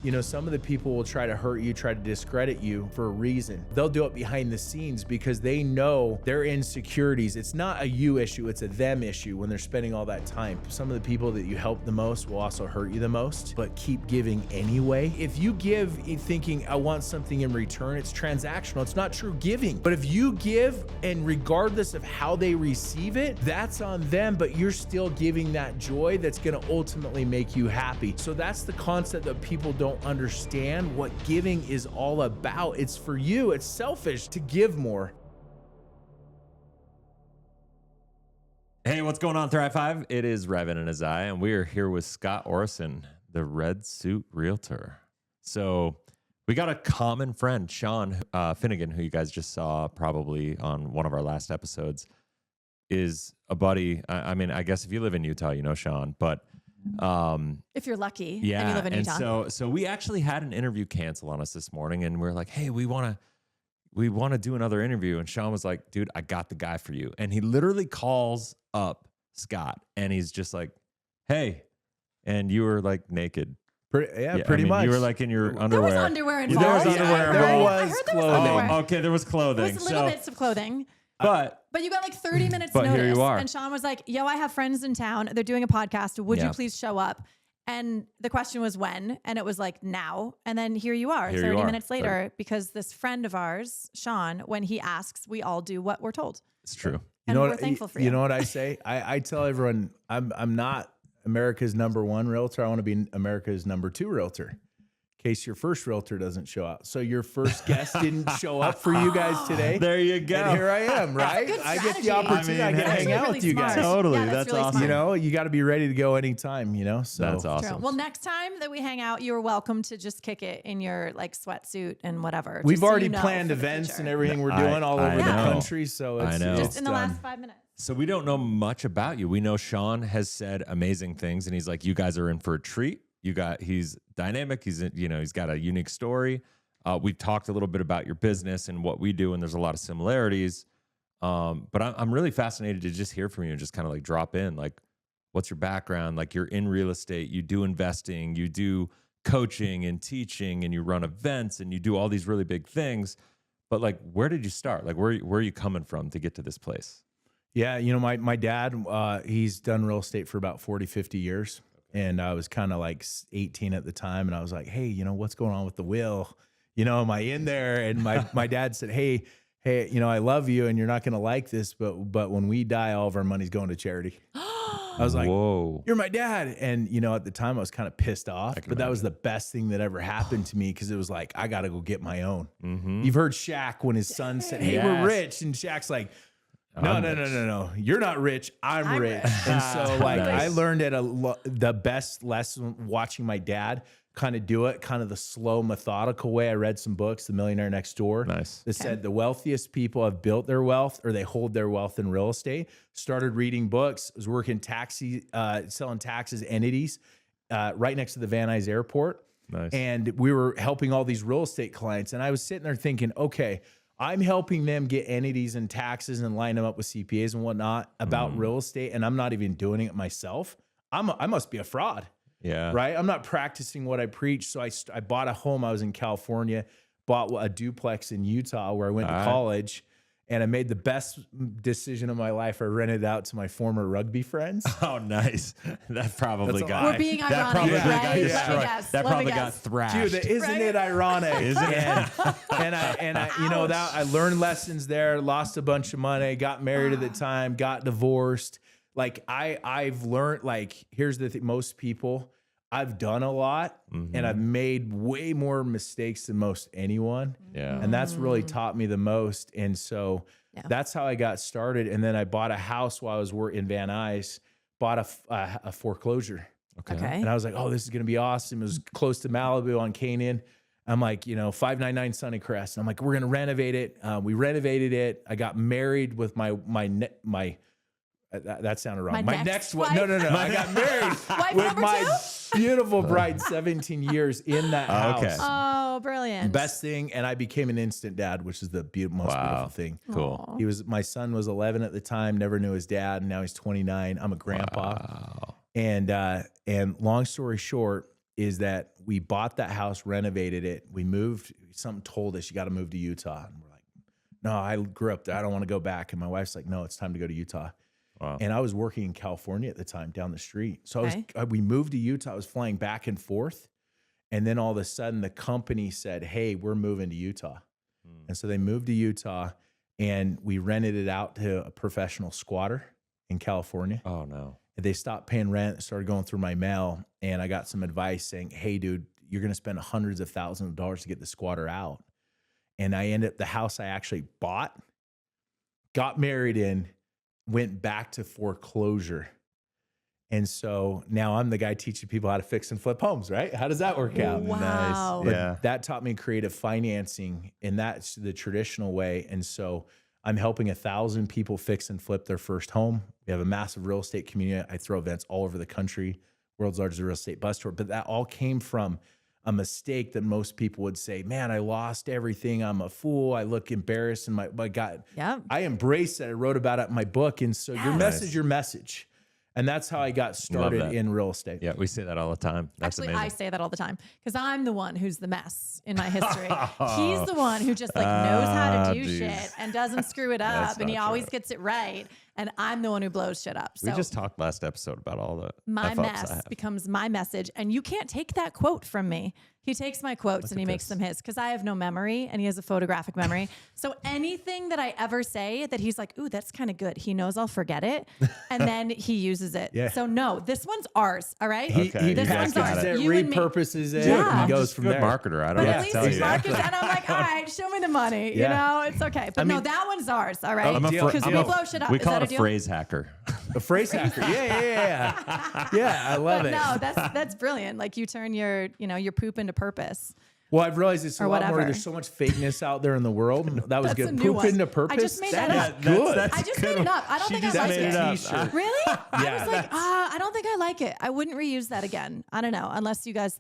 You know, some of the people will try to hurt you, try to discredit you for a reason. They'll do it behind the scenes because they know their insecurities. It's not a you issue, it's a them issue when they're spending all that time. Some of the people that you help the most will also hurt you the most, but keep giving anyway. If you give thinking, I want something in return, it's transactional. It's not true giving. But if you give and regardless of how they receive it, that's on them, but you're still giving that joy that's gonna ultimately make you happy. So that's the concept that people don't understand what giving is all about. It's for you. It's selfish to give more. Hey, what's going on, Thrive Hive? It is Revan and Azai, and we are here with Scott Orrison, the Red Suit Realtor. So we got a common friend, Sean Finnegan, who you guys just saw probably on one of our last episodes, is a buddy. I mean, I guess if you live in Utah, you know Sean, but if you're lucky, yeah, and you live in Utah. So we actually had an interview cancel on us this morning, and we're like, hey, we want to do another interview. And Sean was like, dude, I got the guy for you. And he literally calls up Scott, and he's just like, hey, and you were like naked. Pretty much. You were like in your underwear. There was underwear involved. There was underwear there involved. was I heard there was clothing. underwear. Okay, there was clothing. There was little bits of clothing. But you got like 30 minutes But notice. here you are. And Sean was like, yo, I have friends in town. They're doing a podcast. Would you please show up? And the question was when, and it was like now. And then here you are, 30 minutes later, because this friend of ours, Sean, when he asks, we all do what we're told. it's true. And we're thankful for you. You know what I say? I tell everyone, I'm not America's #1 realtor. I want to be America's #2 realtor. In case your first realtor doesn't show up. So your first guest didn't show up for you guys today. There you go. And here I am, right? Good I get the strategy. opportunity. I get to hang out really with you guys. smart. Totally. Yeah, That's really awesome. smart. You know, you got to be ready to go anytime, you know? So That's True. awesome. Well, next time that we hang out, you're welcome to just kick it in your like sweatsuit and whatever. We've just so already you know planned for the events future. and everything we're I- doing all I over the know. country. So I it's know. Just in the done. last 5 minutes. So we don't know much about you. We know Sean has said amazing things, and he's like, you guys are in for a treat. He's dynamic. He's got a unique story. We've talked a little bit about your business and what we do, and there's a lot of similarities. But I'm really fascinated to just hear from you and just kind of like drop in, like, what's your background? Like, you're in real estate, you do investing, you do coaching and teaching, and you run events, and you do all these really big things. But like, where did you start? Like, where are you coming from to get to this place? Yeah, you know, my dad, he's done real estate for about 40, 50 years. And I was kind of like 18 at the time. And I was like, hey, you know, what's going on with the will? You know, am I in there? And my dad said, hey, you know, I love you and you're not going to like this, but when we die, all of our money's going to charity. I was like, whoa, you're my dad. And, you know, at the time I was kind of pissed off, but that was the best thing that ever happened to me. Cause it was like, I got to go get my own. Mm-hmm. You've heard Shaq when his son said, hey, we're rich. And Shaq's like, no. You're not rich. I'm rich. And so like Nice. I learned the best lesson watching my dad kind of do it, kind of the slow, methodical way. I read some books, The Millionaire Next Door. Nice. That said the wealthiest people have built their wealth or they hold their wealth in real estate. Started reading books, was working selling taxes entities right next to the Van Nuys Airport. Nice. And we were helping all these real estate clients. And I was sitting there thinking, okay, I'm helping them get entities and taxes and line them up with CPAs and whatnot about real estate. And I'm not even doing it myself. I must be a fraud. Yeah. Right. I'm not practicing what I preach. So I bought a home. I was in California, bought a duplex in Utah where I went to college. And I made the best decision of my life. I rented it out to my former rugby friends. Oh, nice. That probably got. We're being ironic, That probably right? got destroyed. Yes. That Let me probably got guess. thrashed. Dude, isn't it ironic? Isn't it? And I you know, that I learned lessons there, lost a bunch of money, got married at the time, got divorced. Like I've learned, like, here's the thing, most people, I've done a lot and I've made way more mistakes than most anyone. Yeah. And that's really taught me the most. And so that's how I got started. And then I bought a house while I was working in Van Nuys, bought a foreclosure. Okay. And I was like, oh, this is going to be awesome. It was close to Malibu on Canaan. I'm like, you know, 599 Sunnycrest. I'm like, we're going to renovate it. We renovated it. I got married with my that sounded wrong. My next one. No. I got married with my beautiful bride, 17 years in that house. Okay. Oh, brilliant. Best thing. And I became an instant dad, which is the most beautiful thing. Cool. My son was 11 at the time, never knew his dad. And now he's 29. I'm a grandpa. Wow. And long story short, is that we bought that house, renovated it. We moved, something told us you got to move to Utah. And we're like, no, I grew up there. I don't want to go back. And my wife's like, no, it's time to go to Utah. Wow. And I was working in California at the time down the street. So we moved to Utah. I was flying back and forth. And then all of a sudden the company said, hey, we're moving to Utah. And so they moved to Utah and we rented it out to a professional squatter in California. Oh no. And they stopped paying rent, started going through my mail. And I got some advice saying, hey dude, you're going to spend hundreds of thousands of dollars to get the squatter out. And I ended up, the house I actually bought, got married in, went back to foreclosure. And so now I'm the guy teaching people how to fix and flip homes, right? How does that work out? Wow. But Yeah. that taught me creative financing, and that's the traditional way. And so I'm helping 1,000 people fix and flip their first home. We have a massive real estate community. I throw events all over the country, world's largest real estate bus tour. But that all came from a mistake that most people would say, man, I lost everything. I'm a fool. I look embarrassed. And my God, I embraced that. I wrote about it in my book. And so your message. And that's how I got started in real estate. Yeah, we say that all the time. That's Actually, amazing. I say that all the time because I'm the one who's the mess in my history. He's the one who just like knows how to do shit and doesn't screw it up, and he always gets it right. And I'm the one who blows shit up. So we just talked last episode about all the my F-ups I mess have. becomes my message, and you can't take that quote from me. He takes my quotes and he makes them his because I have no memory and he has a photographic memory. So anything that I ever say that he's like, ooh, that's kind of good. He knows I'll forget it. And then he uses it. Yeah. So no, this one's ours. All right. He This one's packages ours. it, You and me. repurposes it, Yeah. and he goes Just from good there. marketer. I don't But know at what to least tell he's you. marketing, and I'm like, all right, show me the money. You Yeah. know, it's okay. But no, that one's ours. All right. Because we blow shit up. We Is call that it a a deal? phrase hacker. A phrase hacker. Yeah. Yeah, I love it. No, that's brilliant. Like you turn your poop into purpose. Well, I've realized it's a lot more. whatever. There's so much fakeness out there in the world. That was That's a good. new Poop one. into purpose. I just made that is up. good. I just made it up. I don't think I like it. T-shirt. Really? I Yeah. was like, I don't think I like it. I wouldn't reuse that again. I don't know. Unless you guys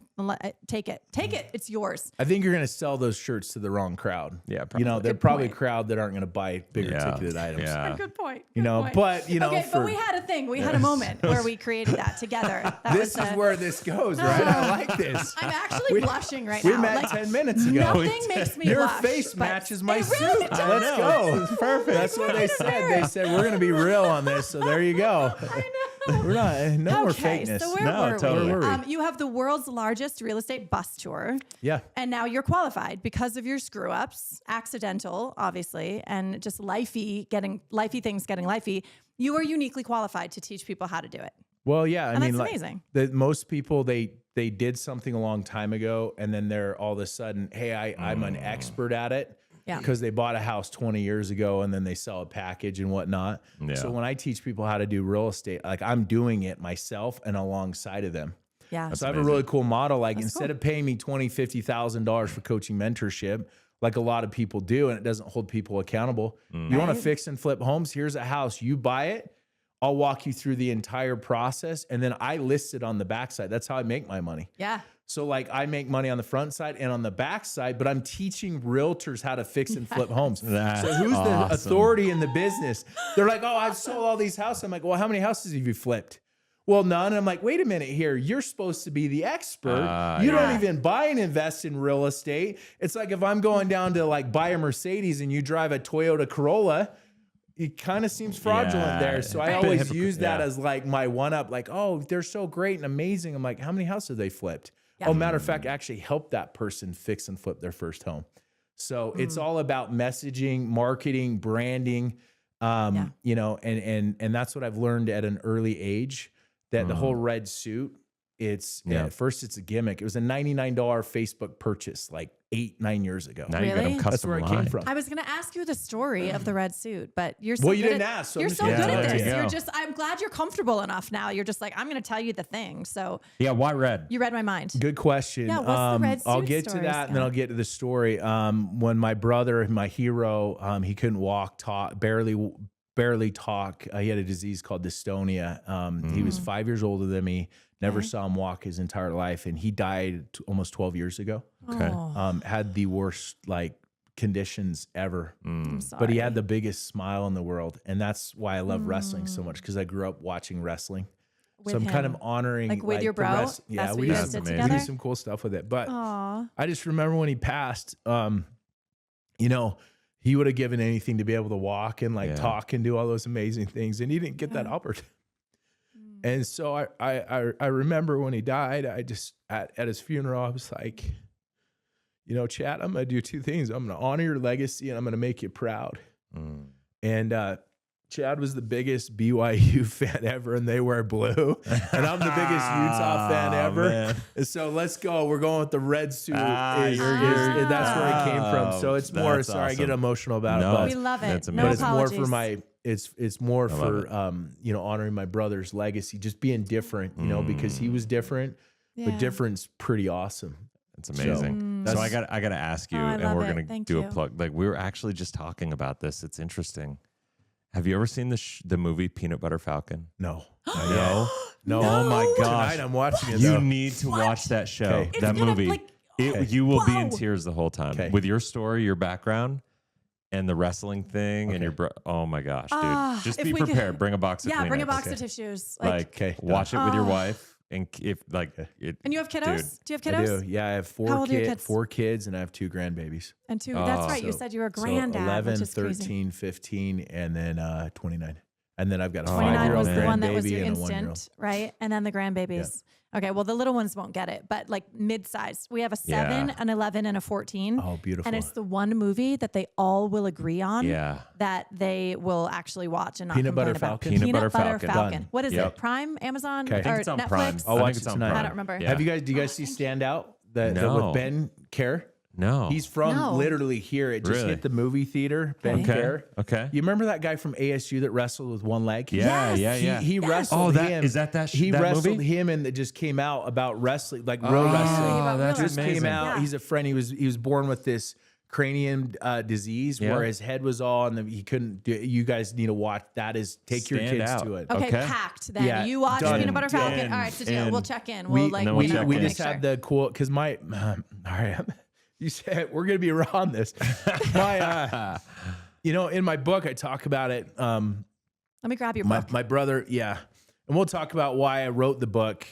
take it. Take it. It's yours. I think you're going to sell those shirts to the wrong crowd. Yeah, You know, probably. they're Good probably point. a crowd that aren't going to buy bigger ticketed items. Yeah. Good point. You know, Good point. but, you know, okay, for- but we had a thing. We had a moment where we created that together. That This was is a- where this goes, right? I like this. I'm actually blushing right We now. met Like, 10 minutes ago. Nothing makes me Your blush, face but matches my it suit. really does. Let's go. It's perfect. That's what they said. They said, we're going to be real on this. So there you go. I know. We're not, no more Okay, fakeness. so where No, were totally. we? You have the world's largest real estate bus tour. Yeah. And now you're qualified because of your screw ups, accidental, obviously, and just lifey things getting lifey. You are uniquely qualified to teach people how to do it. Well, yeah. I And mean, that's like, amazing. most people, they did something a long time ago, and then they're all of a sudden, hey, I'm an expert at it. Yeah. Because they bought a house 20 years ago and then they sell a package and whatnot. Yeah. So when I teach people how to do real estate, like I'm doing it myself and alongside of them. Yeah. So I have a really cool model. Like instead of paying me $20,000, $50,000 for coaching mentorship, like a lot of people do, and it doesn't hold people accountable. You want to fix and flip homes? Here's a house. You buy it. I'll walk you through the entire process. And then I list it on the backside. That's how I make my money. Yeah. So like I make money on the front side and on the back side, but I'm teaching realtors how to fix and flip homes. That's So who's awesome. the authority in the business? They're like, oh, I've sold all these houses. I'm like, well, how many houses have you flipped? Well, none. And I'm like, wait a minute here. You're supposed to be the expert. You don't even buy and invest in real estate. It's like if I'm going down to like buy a Mercedes and you drive a Toyota Corolla, it kind of seems fraudulent there. So I always use that as like my one up, like, oh, they're so great and amazing. I'm like, how many houses have they flipped? Yeah. Oh, matter of fact, actually help that person fix and flip their first home. So it's all about messaging, marketing, branding, you know, and that's what I've learned at an early age, that the whole Red Suit, it's at first it's a gimmick. It was a $99 Facebook purchase like 8-9 years ago. Now you got Really? them custom That's where it came lined. from. I was going to ask you the story of the red suit, but you're so Well, you good didn't at, ask, so you're I'm so just good gonna at tell this. you. You're just, I'm glad you're comfortable enough now. You're just like, I'm going to tell you the thing. So Yeah, why red? you read my mind. Good question. Yeah, what's the Red I'll Suit get to story, that, and then Scott? I'll get to the story. When my brother, my hero, he couldn't walk, barely talk. He had a disease called dystonia. He was 5 years older than me. Never saw him walk his entire life, and he died almost 12 years ago. Okay. Oh, Had the worst conditions ever. I'm sorry. But he had the biggest smile in the world, and that's why I love wrestling so much, because I grew up watching wrestling. with So I'm kind him. of honoring Like with your the bro? rest- That's Yeah, what we you did guys did amazing. we together? did some cool stuff with it. But Aw. I just remember when he passed, you know, he would have given anything to be able to walk and like Yeah. talk and do all those amazing things. And he didn't get that opportunity. And so I remember when he died, I just, at his funeral, I was like, you know, Chad, I'm going to do two things. I'm going to honor your legacy and I'm going to make you proud. And Chad was the biggest BYU fan ever, and they wear blue. And I'm the biggest Utah fan ever. Man. And so let's go. We're going with the red suit. You're That's where it came from. So it's more, That's sorry, I get awesome. emotional about No, it. We love it. That's No But it's apologies. more for my, it's more love for, you know, honoring my brother's legacy, just being different, you know, because he was different, Yeah. but different's pretty awesome. It's amazing. So I got to ask you, Oh, I and love we're it. going to Thank do you. a plug. Like we were actually just talking about this. It's interesting. Have you ever seen the movie Peanut Butter Falcon? No. No. No. Oh my gosh. Tonight I'm watching it You though. need to watch that show, Okay. It's that gonna, movie. like- You will be in Whoa. tears the whole time Okay. with your story, your background, and the wrestling thing, and Okay. your oh my gosh, dude! Ah, Just if be we could- prepared. Bring a box of Yeah, bring a Kleenex. box Okay. of tissues. Like, Okay, watch it with your Oh. wife, and if like it. And you have kiddos? Dude, Do you have I kiddos? do. Yeah, I have How old are your kids? 4 kids, and I have 2 grandbabies. And two. That's right. You So- said you were a so granddad, 11, which is 13, crazy. 15, and then 29. And then I've got a 29 5-year-old was the one that was grandbaby your and a 1-year-old. instant, right? And then the grandbabies. Okay, well, the little ones won't get it, but like mid-sized. We have a 7, Yeah. an 11, and a 14. Oh, beautiful. And it's the one movie that they all will agree on Yeah. that they will actually watch and not Peanut complain Butter about. Falcon? Peanut Butter Falcon. Done. What is Yep. it? Prime, Amazon, Okay. I think or it's on Netflix? Prime. I'll I watch think it's it on tonight. Prime. I don't remember. Yeah. Have you guys? Do you guys see Stand Out? That No. with Ben Kerr? No. He's from No. literally here. It just Really? hit the movie theater. Ben okay. Kerr. Okay. You remember that guy from ASU that wrestled with one leg? Yeah. Yes. Yeah. Yeah. He wrestled Oh, that him. is that He that wrestled movie? him, and it just came out about wrestling, like real Oh, wrestling. that's Just amazing. came out. Yeah. He's a friend. He was born with this cranium disease Yeah. where his head was all, and he couldn't do. You guys need to watch. That is, take your Stand kids Out. to it. Okay, Okay. packed then. Yeah, You watch done. Peanut Butter Falcon. And- All right, so deal. and We'll check in. We We'll like, then we'll you know, check we in. make just have sure. the cool because my all right. You said we're gonna be raw on this. My you know, in my book I talk about it. Let me grab your My book. my brother, yeah, and we'll talk about why I wrote the book.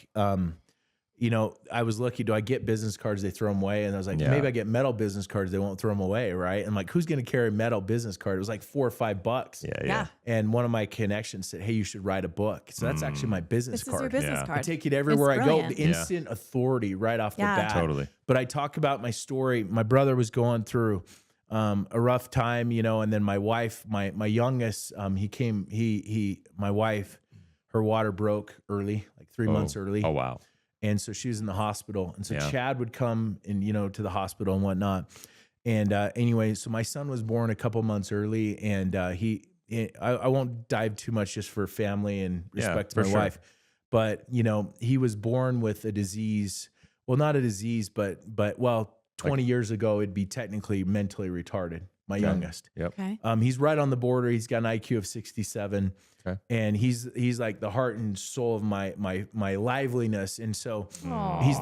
You know, I was lucky. Do I get business cards? They throw them away, and I was like, Yeah. maybe I get metal business cards. They won't throw them away, right? And like, who's gonna carry a metal business card? It was like $4 or $5. Yeah. Yeah. And one of my connections said, "Hey, you should write a book." So that's actually my business This is card. your business Yeah. card. I take it everywhere I go. brilliant. The instant authority right off Yeah. the bat. Totally. But I talk about my story. My brother was going through a rough time, you know, and then my wife, my youngest, my wife, her water broke early, like 3 months early. Oh wow. And so she was in the hospital. And so Yeah. Chad would come and, you know, to the hospital and whatnot. And anyway, so my son was born a couple months early, and I won't dive too much just for family and Yeah, respect for to my sure. wife. But, you know, he was born with a disease. Well, not a disease, but 20 years ago, it'd be technically mentally retarded, my youngest. Yep. Okay. He's right on the border. He's got an IQ of 67. Okay. And he's like the heart and soul of my liveliness. And so Aw. he's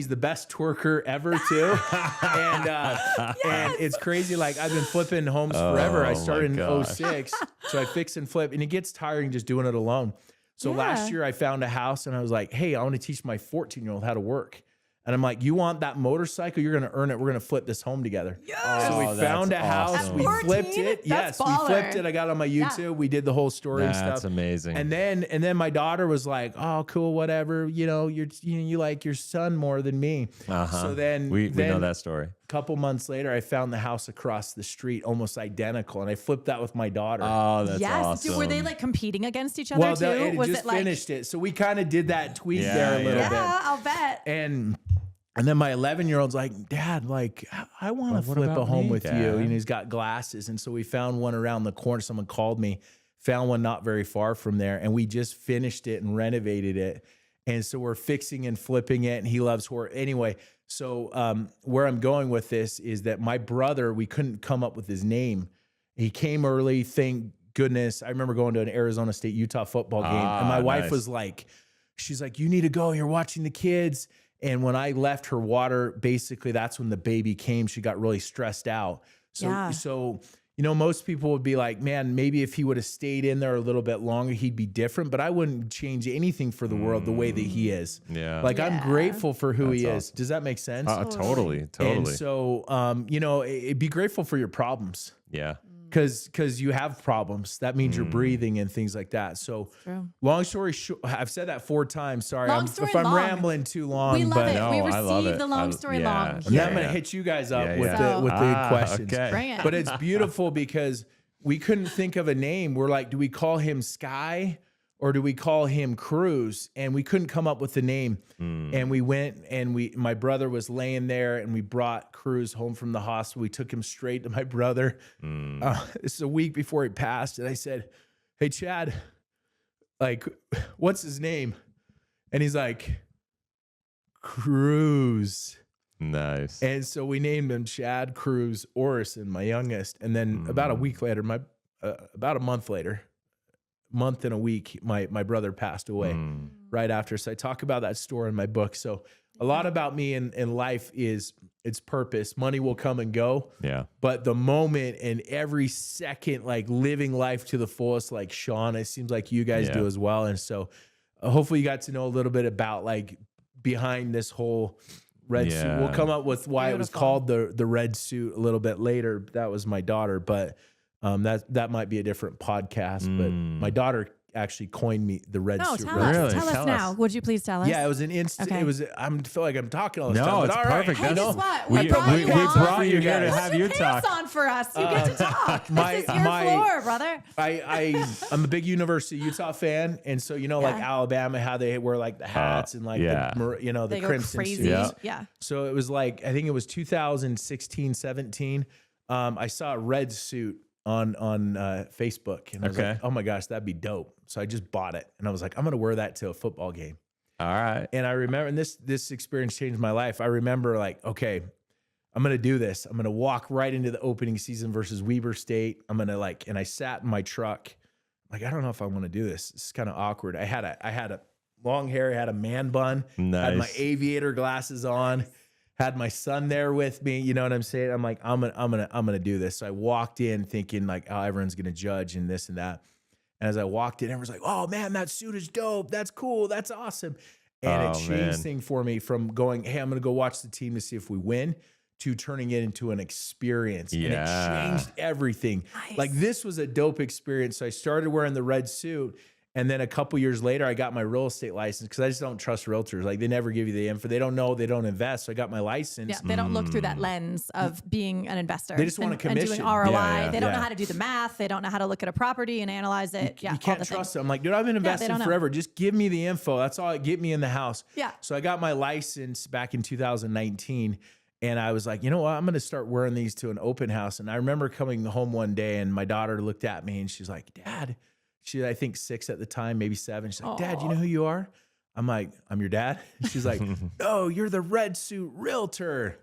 the best twerker ever too. And it's crazy. Like I've been flipping homes forever. I my started in gosh. 06. So I fix and flip, and it gets tiring just doing it alone. So Yeah. last year I found a house, and I was like, hey, I want to teach my 14-year-old how to work. And I'm like, you want that motorcycle? You're going to earn it. We're going to flip this home together. So we Oh, found a that's house. awesome. We At flipped 14? it. That's Yes, we flipped baller. it. I got it on my YouTube. We did the whole story and That's stuff. amazing. And then my daughter was like, "Oh, cool, whatever. You know, you like your son more than me." So then we know that story. A couple months later, I found the house across the street, almost identical, and I flipped that with my daughter. Oh, that's yes. awesome. Were they like competing against each other well, too? it Was just it like? finished it, so we kind of did that tweak Yeah, there a little yeah. bit. Yeah, I'll bet. And then my 11-year-old's like, Dad, like, I want to Well, what flip a about home me, with you. Dad? And he's got glasses. And so we found one around the corner. Someone called me, found one not very far from there. And we just finished it and renovated it. And so we're fixing and flipping it. And he loves horror. Anyway, so where I'm going with this is that my brother, we couldn't come up with his name. He came early, thank goodness. I remember going to an Arizona State Utah football game. And my wife nice. was like, she's like, you need to go. You're watching the kids. And when I left her water, basically that's when the baby came. She got really stressed out. Yeah. So you know, most people would be like, man, maybe if he would have stayed in there a little bit longer, he'd be different. But I wouldn't change anything for the world the way that he is. Yeah. Like I'm grateful for who he is. awesome. Does that make sense? Totally. And so, you know, be grateful for your problems. Yeah. Because you have problems. That means you're breathing and things like that. So long story short, I've said that 4 times. Sorry if I'm rambling too long. We love but it. No, we I love receive it. the long story long. Now I'm going to hit you guys up with the questions. Okay. Bring it. But it's beautiful because we couldn't think of a name. We're like, do we call him Sky or do we call him Cruz? And we couldn't come up with the name. And we went and my brother was laying there and we brought Cruz home from the hospital. We took him straight to my brother. This is a week before he passed. And I said, hey, Chad, like, what's his name? And he's like, Cruz. Nice. And so we named him Chad Cruz Orrison, my youngest. And then about a week later, about a month later, month and a week, my brother passed away right after. So I talk about that story in my book. So a lot about me in life is its purpose. Money will come and go. Yeah. But the moment and every second, like living life to the fullest, like Sean, it seems like you guys do as well. And so hopefully you got to know a little bit about like behind this whole Red Suit. We'll come up with why it was called the Red Suit a little bit later. That was my daughter, but that might be a different podcast. But my daughter actually coined me the Red Suit. Tell us. Really? Tell us now. Would you please tell us? Yeah, it was an instant. Okay. It was. I feel like I'm talking all this time. No, But it's all right. perfect. Hey, That's- guess what? we brought you here to guys. have you Put talk. your pants on for us. You get to talk. My- This is your my- floor, brother. I'm a big University of Utah fan, and so you know, like Alabama, how they wear like the hats and like the They go crimson crazy. suits. Yeah. So it was like I think it was 2016, 17. I saw a Red Suit on Facebook, and I was like, oh my gosh, that'd be dope. So I just bought it, and I was like, I'm gonna wear that to a football game. All right. And I remember, and this experience changed my life. I remember like, okay, I'm going to do this. I'm going to walk right into the opening season versus Weber State. I'm going to and I sat in my truck. Like, I don't know if I want to do this. It's kind of awkward. I had a long hair. I had a man bun, had my aviator glasses on, had my son there with me. You know what I'm saying? I'm like, I'm going to do this. So I walked in thinking like, oh, everyone's going to judge and this and that. And as I walked in, everyone's like, oh man, that suit is dope. That's cool. That's awesome. And it changed things for me from going, hey, I'm going to go watch the team to see if we win, to turning it into an experience. And it changed everything. Nice. Like this was a dope experience. So I started wearing the Red Suit. And then a couple years later, I got my real estate license because I just don't trust realtors. Like they never give you the info. They don't know. They don't invest. So I got my license. Yeah, they don't look through that lens of being an investor. They just want a commission. And doing ROI. Yeah. They don't know how to do the math. They don't know how to look at a property and analyze it. You can't trust them. I'm like, dude, I've been investing forever. Just give me the info. That's all. Get me in the house. Yeah. So I got my license back in 2019. And I was like, you know what? I'm going to start wearing these to an open house. And I remember coming home one day and my daughter looked at me and she's like, Dad, she, I think 6 at the time, maybe 7. She's like, Dad, you know who you are? I'm like, I'm your dad. She's like, no, you're the Red Suit Realtor.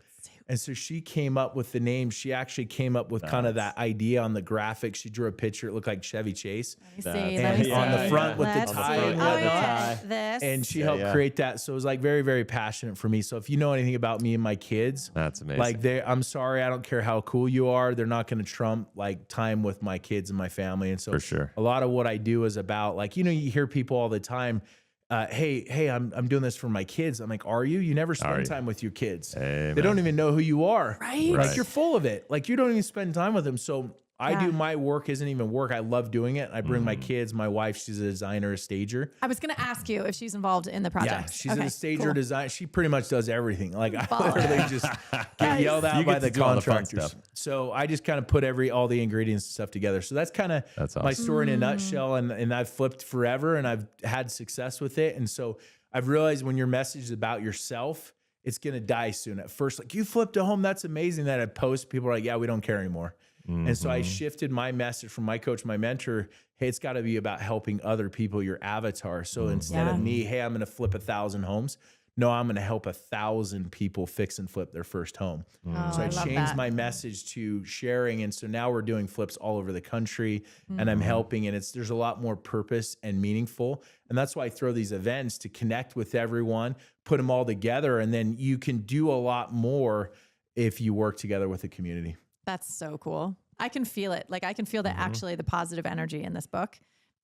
And so she came up with the name. She actually came up with kind of that idea on the graphic. She drew a picture. It looked like Chevy Chase. Let me see. And on the front with the tie and whatnot. This. And she helped create that. So it was like very, very passionate for me. So if you know anything about me and my kids, that's amazing. Like I'm sorry, I don't care how cool you are. They're not going to trump like time with my kids and my family. And so for sure, a lot of what I do is about like, you know, you hear people all the time, hey, I'm doing this for my kids. I'm like, are you? You never spend time with your kids. Amen. They don't even know who you are. Right. Like you're full of it. Like you don't even spend time with them. So I do my work isn't even work. I love doing it. I bring my kids, my wife, she's a designer, a stager. I was going to ask you if she's involved in the project. Yeah, she's a stager, design. She pretty much does everything. Like I literally just get Nice. yelled at You by get the to do all the fun contractors. stuff. So I just kind of put all the ingredients and stuff together. So that's kind of my story in a nutshell. And I've flipped forever and I've had success with it. And so I've realized when your message is about yourself, it's going to die soon. At first, like you flipped a home. That's amazing. That I post, people are like, yeah, we don't care anymore. And so I shifted my message from my coach, my mentor. Hey, it's got to be about helping other people, your avatar. So instead of me, hey, I'm going to flip 1,000 homes. No, I'm going to help 1,000 people fix and flip their first home. So I changed my message to sharing. And so now we're doing flips all over the country and I'm helping. And there's a lot more purpose and meaningful. And that's why I throw these events to connect with everyone, put them all together. And then you can do a lot more if you work together with the community. That's so cool. I can feel it. Like I can feel actually the positive energy in this book.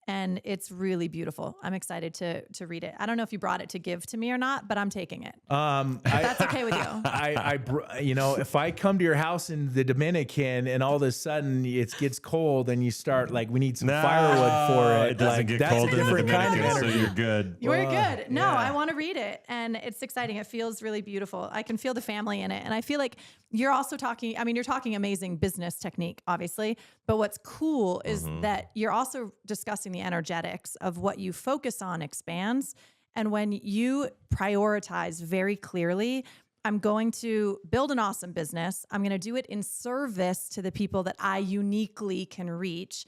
And it's really beautiful. I'm excited to read it. I don't know if you brought it to give to me or not, but I'm taking it. If that's okay with you. If I come to your house in the Dominican and all of a sudden it gets cold and you start like, we need some firewood for it. It doesn't get cold in the Dominican, so you're good. You're good. No, I want to read it. And it's exciting. It feels really beautiful. I can feel the family in it. And I feel like you're also talking, you're talking amazing business technique, obviously. But what's cool is that you're also discussing the energetics of what you focus on expands. And when you prioritize very clearly, I'm going to build an awesome business. I'm going to do it in service to the people that I uniquely can reach.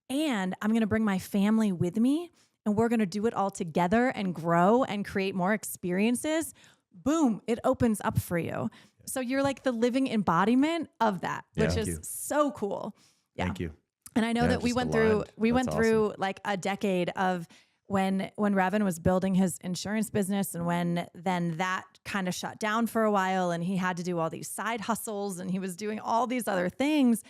And I'm going to bring my family with me. And we're going to do it all together and grow and create more experiences. Boom, it opens up for you. So you're like the living embodiment of that, which is so cool. Yeah. Thank you. And I know that we went through like a decade of when Revan was building his insurance business and when then that kind of shut down for a while and he had to do all these side hustles and he was doing all these other things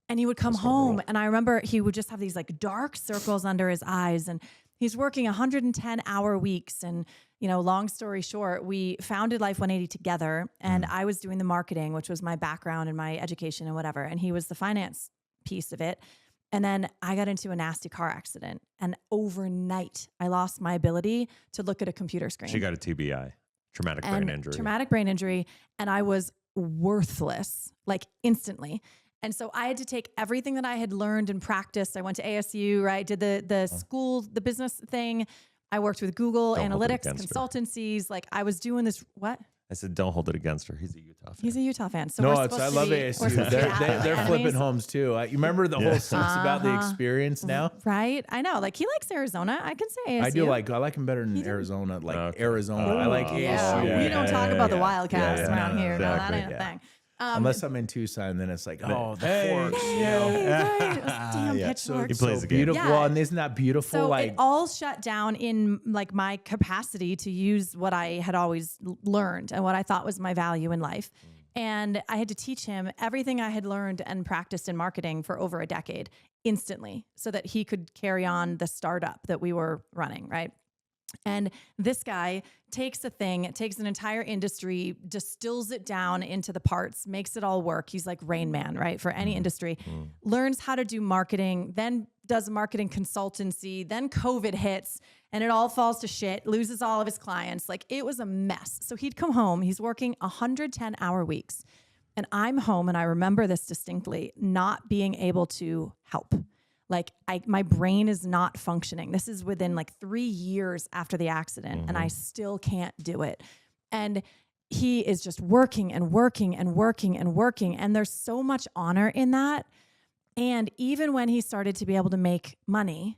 and he would come home and I remember he would just have these like dark circles under his eyes and he's working 110-hour weeks. And, long story short, we founded Life 180 together and I was doing the marketing, which was my background and my education and whatever. And he was the finance piece of it. And then I got into a nasty car accident and overnight I lost my ability to look at a computer screen. She got a TBI, traumatic brain injury. And I was worthless, like instantly. And so I had to take everything that I had learned and practiced. I went to ASU, right? Did the school, the business thing. I worked with Google Analytics, consultancies. Like I was doing this, what? I said, don't hold it against her. He's a Utah fan. He's a Utah fan. So I love ASU. They're flipping homes too. You remember the whole Suits about the experience now? Right. I know. Like he likes Arizona. I can say ASU. I like him better than Arizona. Arizona. I like ASU. Yeah. We don't talk about the Wildcats around here. Exactly. No, that ain't a thing. Unless I'm in Tucson, then it's like, the Forks. Damn pitchforks. He plays the game. Beautiful. Yeah. And isn't that beautiful? So it all shut down in like my capacity to use what I had always learned and what I thought was my value in life. And I had to teach him everything I had learned and practiced in marketing for over a decade instantly so that he could carry on the startup that we were running, right? And this guy takes an entire industry, distills it down into the parts, makes it all work. He's like Rain Man, right? For any industry, learns how to do marketing, then does marketing consultancy, then COVID hits and it all falls to shit, loses all of his clients. Like it was a mess. So he'd come home, he's working 110-hour weeks. And I'm home and I remember this distinctly, not being able to help. Like my brain is not functioning. This is within like 3 years after the accident and I still can't do it. And he is just working and working and working and working. And there's so much honor in that. And even when he started to be able to make money,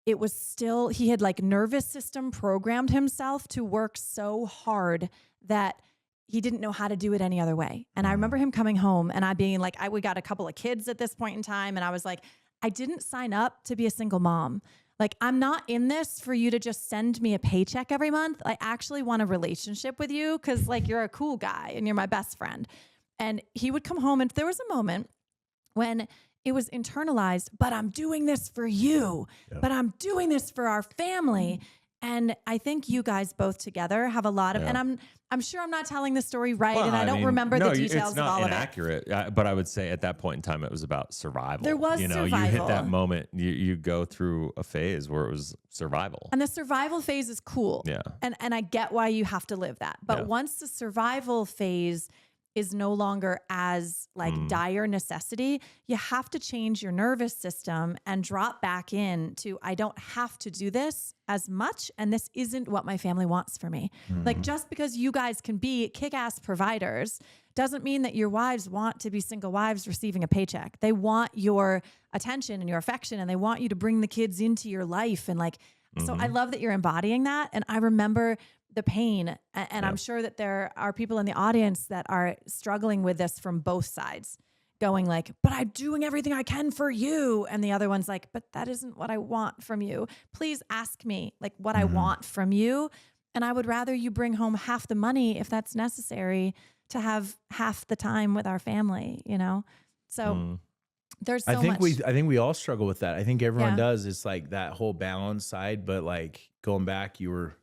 it was still, he had like nervous system programmed himself to work so hard that he didn't know how to do it any other way. And I remember him coming home and I being like, we got a couple of kids at this point in time. And I was like, I didn't sign up to be a single mom. Like, I'm not in this for you to just send me a paycheck every month. I actually want a relationship with you because like you're a cool guy and you're my best friend. And he would come home and there was a moment when it was internalized, but I'm doing this for you, but I'm doing this for our family. And I think you guys both together have a lot of, and I'm sure I'm not telling the story right, and I don't remember the details of all of it. It's not inaccurate, but I would say at that point in time, it was about survival. There was survival. You hit that moment, you go through a phase where it was survival. And the survival phase is cool. Yeah. And I get why you have to live that. But once the survival phase is no longer as like dire necessity, you have to change your nervous system and drop back into, I don't have to do this as much. And this isn't what my family wants for me. Like just because you guys can be kick-ass providers doesn't mean that your wives want to be single wives receiving a paycheck. They want your attention and your affection, and they want you to bring the kids into your life. And like, so I love that you're embodying that. And I remember the pain. And I'm sure that there are people in the audience that are struggling with this from both sides, going like, but I'm doing everything I can for you. And the other one's like, but that isn't what I want from you. Please ask me like what I want from you. And I would rather you bring home half the money if that's necessary to have half the time with our family, you know? So There's so I think much. we all struggle with that. I think everyone Yeah. does. It's like that whole balance side, but like going back, you were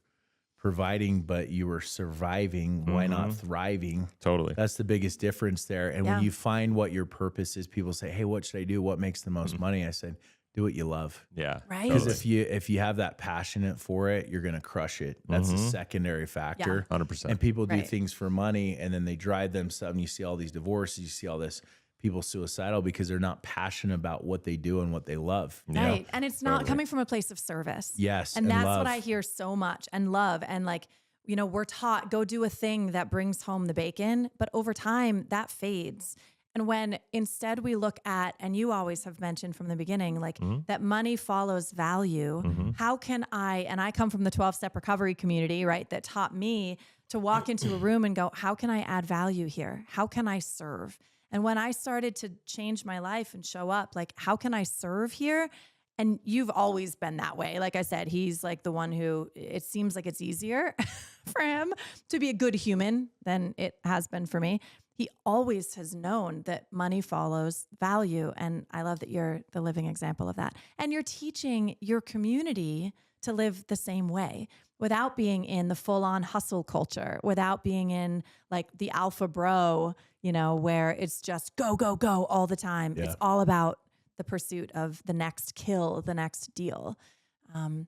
providing, but you were surviving. Why not thriving? Totally. That's the biggest difference there. And Yeah. when you find what your purpose is, people say, "Hey, what should I do? What makes the most money?" I said, "Do what you love." Yeah. Right. Because Totally. if you have that passionate for it, you're gonna crush it. That's a secondary factor. 100%. And people do Right. things for money, and then they drive themselves. And you see all these divorces. You see all this people suicidal because they're not passionate about what they do and what they love. You know? Right. And it's not coming from a place of service. Yes, And and that's love. what I hear so much, and love. And like, you know, we're taught go do a thing that brings home the bacon, but over time that fades. And when instead we look at, and you always have mentioned from the beginning, like that money follows value. How can and I come from the 12-step recovery community, right? That taught me to walk into a room and go, how can I add value here? How can I serve? And when I started to change my life and show up, like, how can I serve here? And you've always been that way. Like I said, he's like the one who it seems like it's easier for him to be a good human than it has been for me. He always has known that money follows value. And I love that you're the living example of that. And you're teaching your community to live the same way without being in the full-on hustle culture, without being in like the alpha bro, you know, where it's just go, go, go all the time. Yeah. It's all about the pursuit of the next kill, the next deal.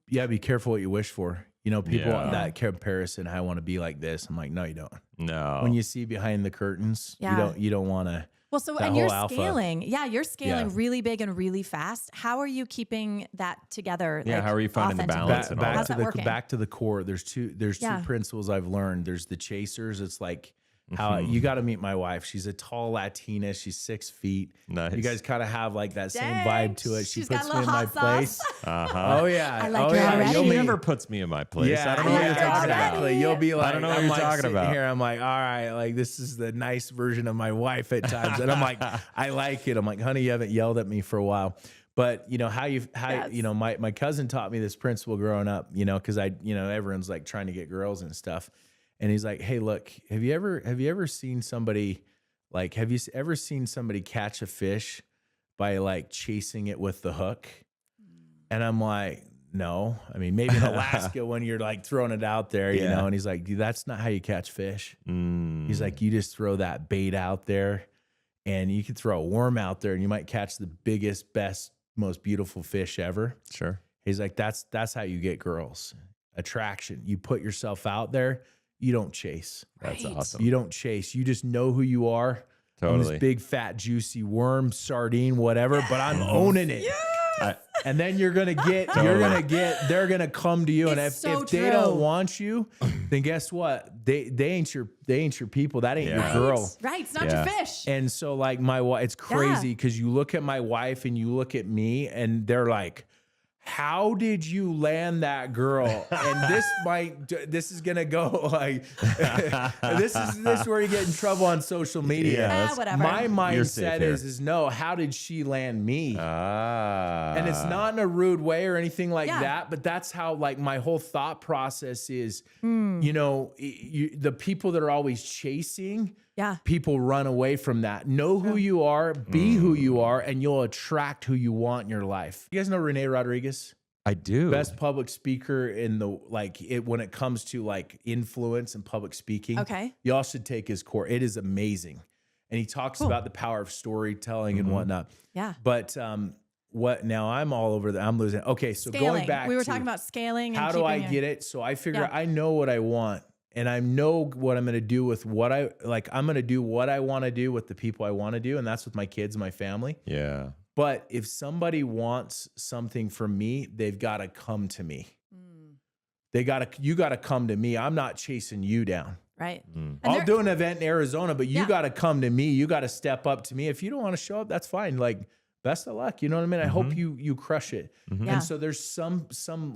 Yeah, be careful what you wish for. You know, people Yeah. that comparison. I want to be like this. I'm like, no, you don't. No. When you see behind the curtains, Yeah. you don't want to. Well, so, That and you're whole alpha. scaling. Yeah, you're scaling Yeah. really big and really fast. How are you keeping that together? Yeah, how are you finding the authentically? balance and all How's that? that working? Back to the core. There's two Yeah. principles I've learned. There's the chasers. It's like how you got to meet my wife. She's a tall Latina. She's 6 feet. Nice. You guys kind of have like that same Dang, vibe to it. She she's got puts a me in little my hot place. sauce. Uh-huh. Oh yeah. I like oh her yeah. already. You'll She meet- never puts me in my place. Yeah, I don't know what I you're like her talking about. already. You'll be like, I don't know what I'm you're like talking sitting about. Here, I'm like, all right, like this is the nice version of my wife at times, and I'm like, I like it. I'm like, honey, you haven't yelled at me for a while, but you know Yes. you know, my cousin taught me this principle growing up, you know, because everyone's like trying to get girls and stuff, and he's like, hey, look, have you ever seen somebody catch a fish by like chasing it with the hook? And I'm like, no. I mean, maybe in Alaska when you're like throwing it out there, you Yeah. know, and he's like, dude, that's not how you catch fish. Mm. He's like, you just throw that bait out there and you can throw a worm out there and you might catch the biggest, best, most beautiful fish ever. Sure. He's like, that's how you get girls. Attraction. You put yourself out there. You don't chase. That's Right. awesome. You don't chase. You just know who you are. I'm Totally. this big, fat, juicy worm, sardine, whatever, but I'm owning it. I- And then they're gonna come to you. And It's if so they true. don't want you, then guess what? They ain't your people. That ain't Yeah. your girl. Right. It's not Yeah. your fish. And so like my wife, it's crazy because you look at my wife and you look at me and they're like, how did you land that girl? And this is gonna go like, this is where you get in trouble on social media. Yeah, that's- whatever. My You're safe mindset here. is no, how did she land me? And it's Ah. not in a rude way or anything like Yeah. that, but that's how like my whole thought process is, you know, the people that are always chasing, Yeah. people run away from that. Know who you are, be who you are, and you'll attract who you want in your life. You guys know Renee Rodriguez? I do. Best public speaker in the when it comes to like influence and public speaking. Okay. Y'all should take his course. It is amazing. And he talks about the power of storytelling and whatnot. Yeah. But what now I'm all over that. I'm losing. Okay, so Scaling. going back We were to talking about scaling. And how do I keeping get it? So I figure Yeah. I know what I want and I know what I'm going to do with what I like. I'm going to do what I want to do with the people I want to do. And that's with my kids and my family. Yeah. But if somebody wants something from me, they've got to come to me. You got to come to me. I'm not chasing you down. Right. And I'll there- do an event in Arizona, but you Yeah. got to come to me. You got to step up to me. If you don't want to show up, that's fine. Like, best of luck. You know what I mean? I hope you crush it. Yeah. And so there's some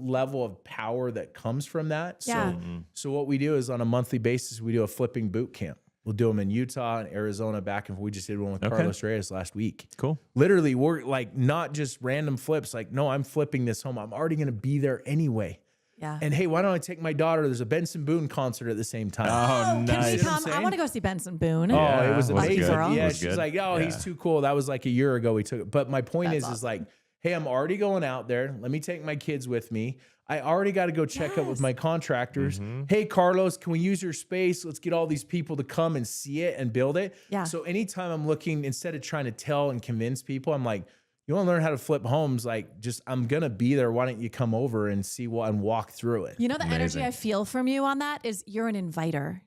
level of power that comes from that. Yeah. So what we do is on a monthly basis, we do a flipping boot camp. We'll do them in Utah and Arizona back. And we just did one with Okay. Carlos Reyes last week. Cool. Literally, we're like not just random flips. Like, no, I'm flipping this home. I'm already going to be there anyway. Yeah. And hey, why don't I take my daughter? There's a Benson Boone concert at the same time. Oh, Can nice. we come? I want to go see Benson Boone. Oh, it was Lucky amazing. girl. Yeah, Was she's good. like, oh, he's too cool. That was like a year ago we took it. But my point That's is awesome. like, hey, I'm already going out there. Let me take my kids with me. I already got to go check up with my contractors. Hey, Carlos, can we use your space? Let's get all these people to come and see it and build it. Yeah. So anytime I'm looking, instead of trying to tell and convince people, I'm like, you want to learn how to flip homes? Like, just, I'm going to be there. Why don't you come over and see what and walk through it? You know, the Amazing. energy I feel from you on that is you're an inviter.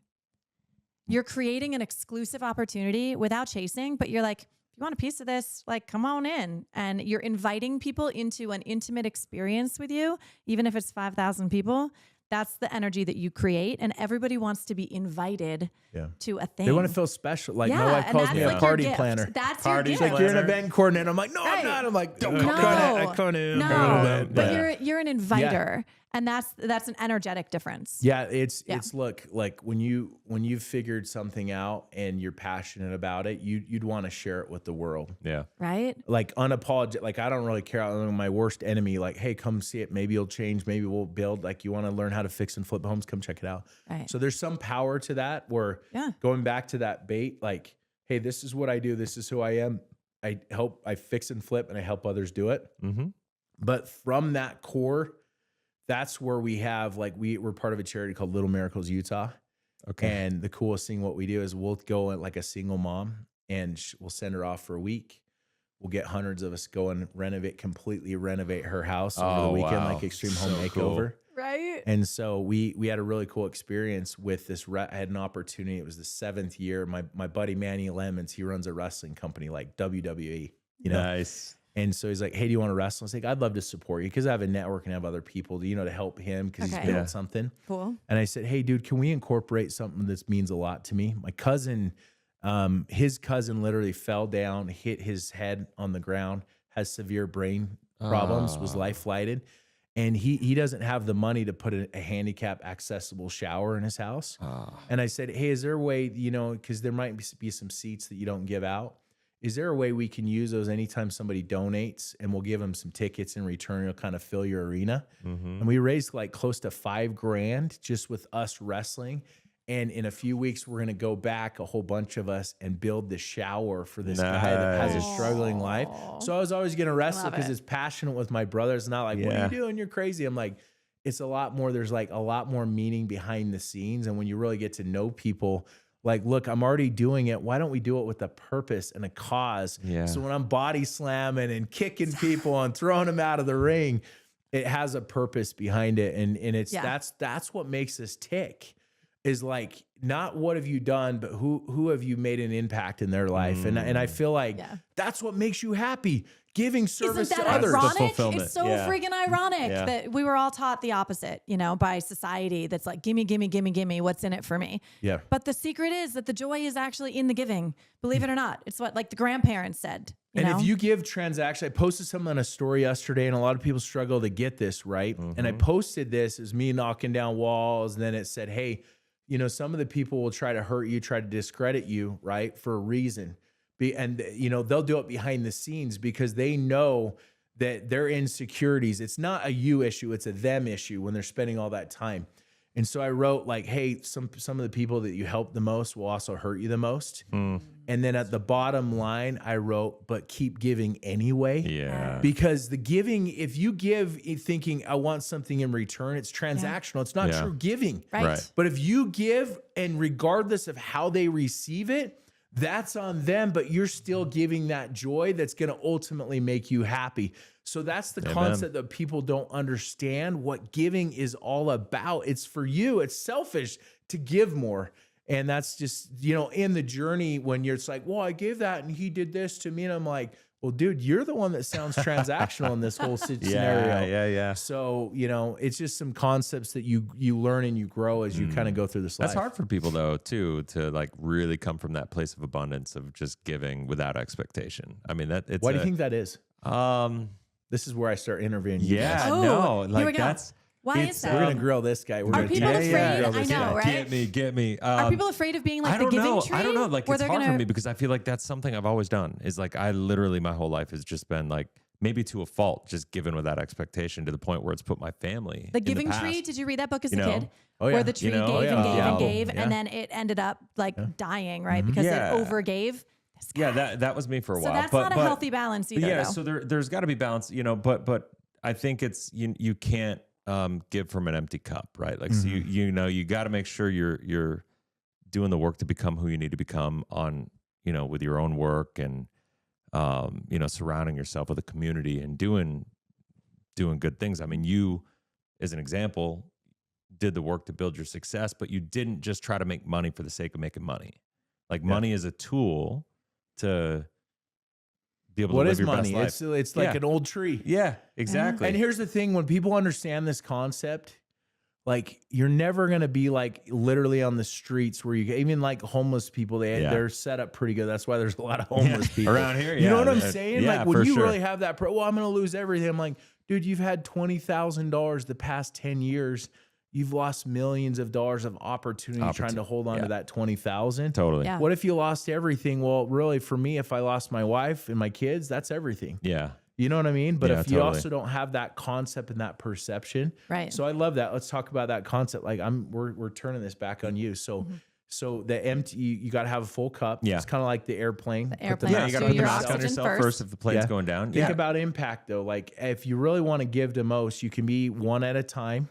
You're creating an exclusive opportunity without chasing, but you're like, if you want a piece of this, like, come on in. And you're inviting people into an intimate experience with you, even if it's 5,000 people. That's the energy that you create. And everybody wants to be invited to a thing. They want to feel special. Like, my Yeah, wife and calls that's me a like your party gift. planner. That's Party your She's gift. like, you're an event coordinator. I'm like, no, I'm Right. not. I'm like, don't No. come I come in. No, but Yeah. you're an inviter, and that's an energetic difference. Yeah, it's look, like when you've figured something out and you're passionate about it, you'd want to share it with the world. Yeah. Right? Like unapologetic. Like, I don't really care. I'm my worst enemy. Like, hey, come see it. Maybe you'll change. Maybe we'll build. Like, you want to learn how to fix and flip homes? Come check it out. Right. So there's some power to that. Where going back to that bait, like, hey, this is what I do. This is who I am. I fix and flip, and I help others do it. Mm-hmm. But from that core, that's where we have, like, we're part of a charity called Little Miracles Utah. Okay. And the coolest thing, what we do is we'll go at like a single mom and we'll send her off for a week. We'll get hundreds of us go and completely renovate her house over the weekend, like extreme home makeover. Right. And so we had a really cool experience with this. I had an opportunity. It was the 7th year. My buddy Manny Lemons, he runs a wrestling company like WWE, you know? Nice. And so he's like, hey, do you want to wrestle? I was like, I'd love to support you because I have a network and have other people, to help him because he's built something. Cool. And I said, hey, dude, can we incorporate something that means a lot to me? My cousin, his cousin literally fell down, hit his head on the ground, has severe brain problems, was life flighted. And he doesn't have the money to put a handicap accessible shower in his house. And I said, hey, is there a way, because there might be some seats that you don't give out. Is there a way we can use those anytime somebody donates and we'll give them some tickets in return? It'll kind of fill your arena. And we raised like close to $5,000 just with us wrestling. And in a few weeks, we're going to go back, a whole bunch of us, and build the shower for this guy that has a struggling life. So I was always going to wrestle because it's passionate with my brother. It's not like, what are you doing? You're crazy. I'm like, it's a lot more. There's like a lot more meaning behind the scenes. And when you really get to know people, like, look, I'm already doing it. Why don't we do it with a purpose and a cause? Yeah. So when I'm body slamming and kicking people and throwing them out of the ring, it has a purpose behind it. And it's that's what makes us tick. Is like, not what have you done, but who have you made an impact in their life? And I feel like that's what makes you happy. Giving service Isn't that to others. ironic? fulfillment. It's so freaking ironic that we were all taught the opposite, by society that's like, gimme, gimme, gimme, gimme, what's in it for me? Yeah. But the secret is that the joy is actually in the giving. Believe it or not. It's what like the grandparents said. You know? If you give transaction, I posted something on a story yesterday, and a lot of people struggle to get this right. And I posted this as me knocking down walls, and then it said, hey, some of the people will try to hurt you, try to discredit you, right, for a reason. And they'll do it behind the scenes because they know that their insecurities, it's not a you issue, it's a them issue when they're spending all that time. And so I wrote like, hey, some of the people that you help the most will also hurt you the most. And then at the bottom line, I wrote, but keep giving anyway. Yeah. Because the giving, if you give thinking I want something in return, it's transactional. It's not true giving. Right. But if you give, and regardless of how they receive it, that's on them, but you're still giving that joy that's going to ultimately make you happy. So that's the concept that people don't understand what giving is all about. It's for you. It's selfish to give more. And that's just, in the journey when it's like, well, I gave that and he did this to me. And I'm like, well, dude, you're the one that sounds transactional in this whole scenario. Yeah. So, it's just some concepts that you learn and you grow as you kind of go through this life. That's hard for people though, too, to like really come from that place of abundance of just giving without expectation. I mean, Why do you think that is? This is where I start interviewing you guys. Oh, no, here we like go. Why is that? We're going to grill this guy. Are people afraid? I know, right? Get me. Are people afraid of being like the giving tree? I don't know. Like, Where it's they're hard for gonna- me because I feel like that's something I've always done. Is like, I literally, my whole life has just been like maybe to a fault, just given with that expectation to the point where it's put my family. The Giving Tree. Did you read that book as a kid? Oh, yeah. Where the tree gave and gave and gave, and then it ended up like dying, right? Because it overgave. Yeah, that was me for a while. So that's not a healthy balance either. Yeah, though. so there's got to be balance, but I think it's you can't give from an empty cup, right? Like so you got to make sure you're doing the work to become who you need to become on, with your own work and surrounding yourself with a community and doing good things. I mean, you as an example did the work to build your success, but you didn't just try to make money for the sake of making money. Like money is a tool to be able to live your best life. It's like an old tree. Yeah, exactly. And here's the thing, when people understand this concept, like you're never going to be like literally on the streets where you even like homeless people, they're set up pretty good. That's why there's a lot of homeless people around here. You know what I'm saying? Yeah, like when you sure. really have that, well, I'm going to lose everything. I'm like, dude, you've had $20,000 the past 10 years. You've lost millions of dollars of opportunity trying to hold on to that 20,000. Totally. Yeah. What if you lost everything? Well, really, for me, if I lost my wife and my kids, that's everything. Yeah. You know what I mean? But if you totally. also don't have that concept and that perception, Right. So I love that. Let's talk about that concept. Like we're turning this back on you. So so the empty, you got to have a full cup. Yeah. It's kind of like the airplane. The airplane. Yeah, you got to put the your mask on oxygen yourself first if the plane's going down. Think about impact though. Like if you really want to give the most, you can be one at a time.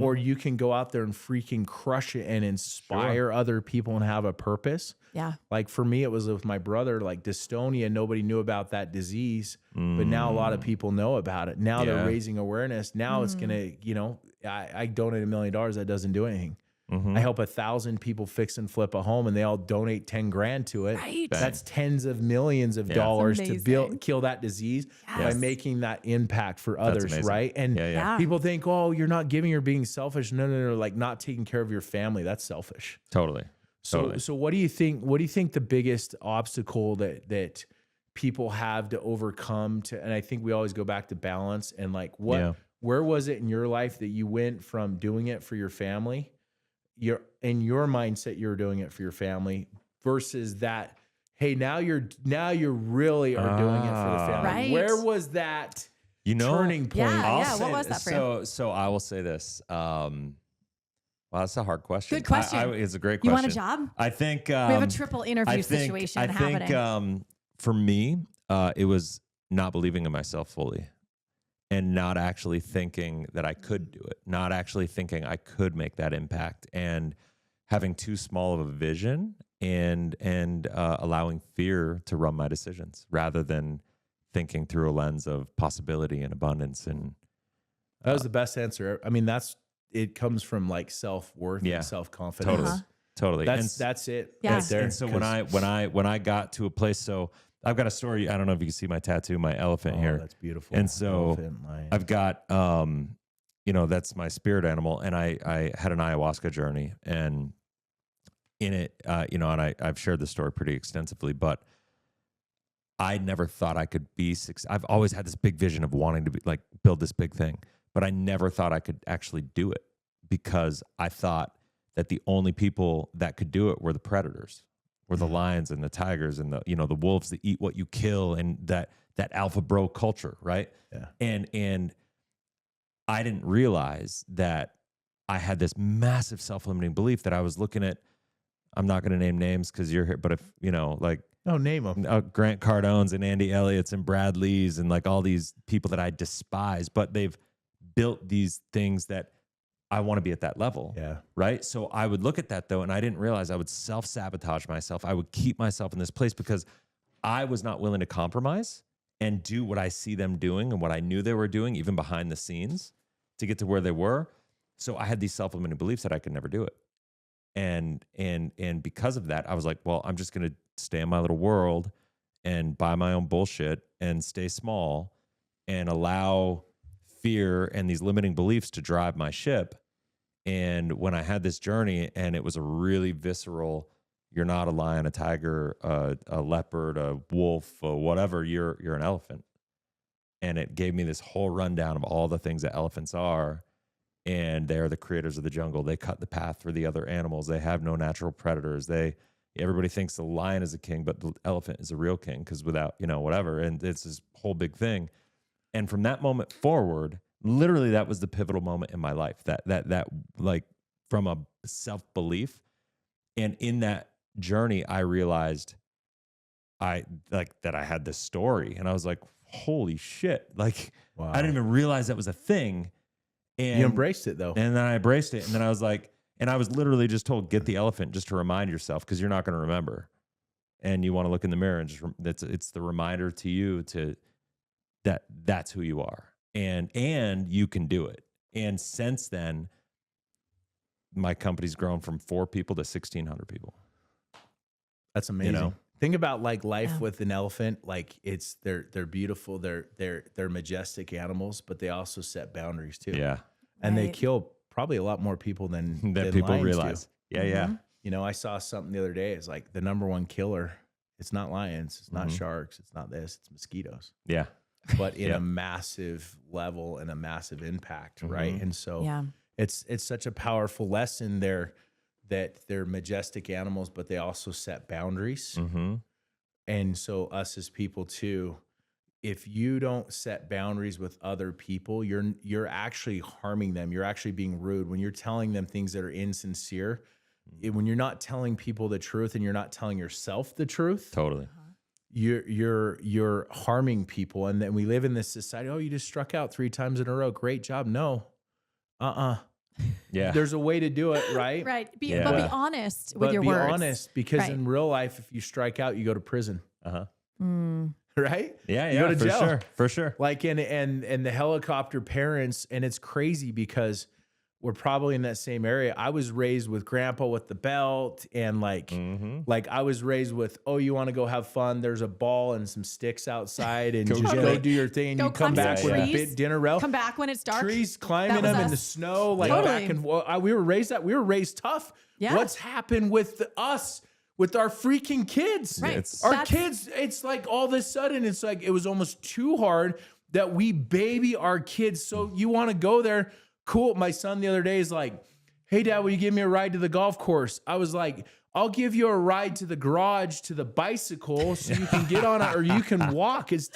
Or you can go out there and freaking crush it and inspire other people and have a purpose. Yeah. Like for me, it was with my brother, like dystonia. Nobody knew about that disease, but now a lot of people know about it. Now they're raising awareness. Now it's going to, I donate $1 million. That doesn't do anything. I help 1,000 people fix and flip a home and they all donate 10 grand to it. Right. That's tens of millions of dollars to kill that disease by making that impact for others. Right. And people think, oh, you're not giving, you're being selfish. No. Like not taking care of your family. That's selfish. Totally. So what do you think? What do you think the biggest obstacle that people have to overcome and I think we always go back to balance and like where was it in your life that you went from doing it for your family? In your mindset, you're doing it for your family versus that, hey, now you really are doing it for the family. Right. Where was that turning point? Yeah, what was that for you? So I will say this. Wow, that's a hard question. Good question. It's a great You question. want a job? I think we have a triple interview situation happening. I think for me, it was not believing in myself fully. And not actually thinking that I could do it, not actually thinking I could make that impact, and having too small of a vision and allowing fear to run my decisions rather than thinking through a lens of possibility and abundance. And that was the best answer. I mean, it comes from like self-worth and self-confidence. Totally. That's it. Yeah. Right there. And so when I got to a place, so I've got a story. I don't know if you can see my tattoo, my elephant here. That's beautiful. And so I've got, that's my spirit animal. And I had an ayahuasca journey, and in it, and I've shared the story pretty extensively, but I never thought I could be successful. I've always had this big vision of wanting to be like build this big thing, but I never thought I could actually do it because I thought that the only people that could do it were the predators. Were the lions and the tigers and the wolves that eat what you kill, and that alpha bro culture, right? Yeah. And I didn't realize that I had this massive self-limiting belief that I was looking at. I'm not going to name names because you're here, but if name them. Grant Cardone's and Andy Elliott's and Brad Lee's and like all these people that I despise, but they've built these things that I want to be at that level. Yeah. Right. So I would look at that though, and I didn't realize I would self-sabotage myself. I would keep myself in this place because I was not willing to compromise and do what I see them doing and what I knew they were doing, even behind the scenes, to get to where they were. So I had these self-limiting beliefs that I could never do it. And because of that, I was like, well, I'm just going to stay in my little world and buy my own bullshit and stay small and allow fear and these limiting beliefs to drive my ship. And when I had this journey, and it was a really visceral, you're not a lion, a tiger, a leopard, a wolf, whatever, you're an elephant. And it gave me this whole rundown of all the things that elephants are. And they're the creators of the jungle. They cut the path for the other animals. They have no natural predators. Everybody thinks the lion is a king, but the elephant is a real king because without, whatever. And it's this whole big thing. And from that moment forward, literally that was the pivotal moment in my life, that like from a self-belief. And in that journey, I realized that I had this story, and I was like, holy shit. Like, Wow. I didn't even realize that was a thing. And You embraced it though. And then I embraced it. And then I was like, and I was literally just told, get the elephant just to remind yourself, because you're not going to remember. And you want to look in the mirror and just, it's the reminder to you that's who you are. And you can do it. And since then, my company's grown from 4 people to 1,600 people. That's amazing. You know? Think about like life with an elephant. Like they're beautiful. They're majestic animals, but they also set boundaries too. Yeah. And they kill probably a lot more people than people lions realize. do. Yeah. Yeah. You know, I saw something the other day. It's like the number one killer. It's not lions. It's not sharks. It's not this. It's mosquitoes. Yeah. But in a massive level and a massive impact, right? And so it's such a powerful lesson there that they're majestic animals, but they also set boundaries. And so us as people too, if you don't set boundaries with other people, you're actually harming them. You're actually being rude when you're telling them things that are insincere. When you're not telling people the truth and you're not telling yourself the truth, Totally. You're harming people. And then we live in this society. Oh, you just struck out 3 times in a row. Great job. No. Yeah. There's a way to do it, right? Right. But be honest with your words. Be honest, because in real life, if you strike out, you go to prison. Right? Yeah. You go to jail. For sure. Like, and the helicopter parents, and it's crazy because we're probably in that same area. I was raised with grandpa with the belt, and like I was raised with, oh, you want to go have fun? There's a ball and some sticks outside, and just go do your thing. And you come back with a bit dinner rail. Come back when it's dark. Trees, climbing them in the snow, like back and we were raised tough. Yeah. What's happened with us? With our freaking kids, right? Our kids, it's like all of a sudden, it's like it was almost too hard that we baby our kids. So you want to go there. Cool. My son the other day is like, hey, Dad, will you give me a ride to the golf course? I was like, I'll give you a ride to the garage to the bicycle so you can get on it or you can walk. It's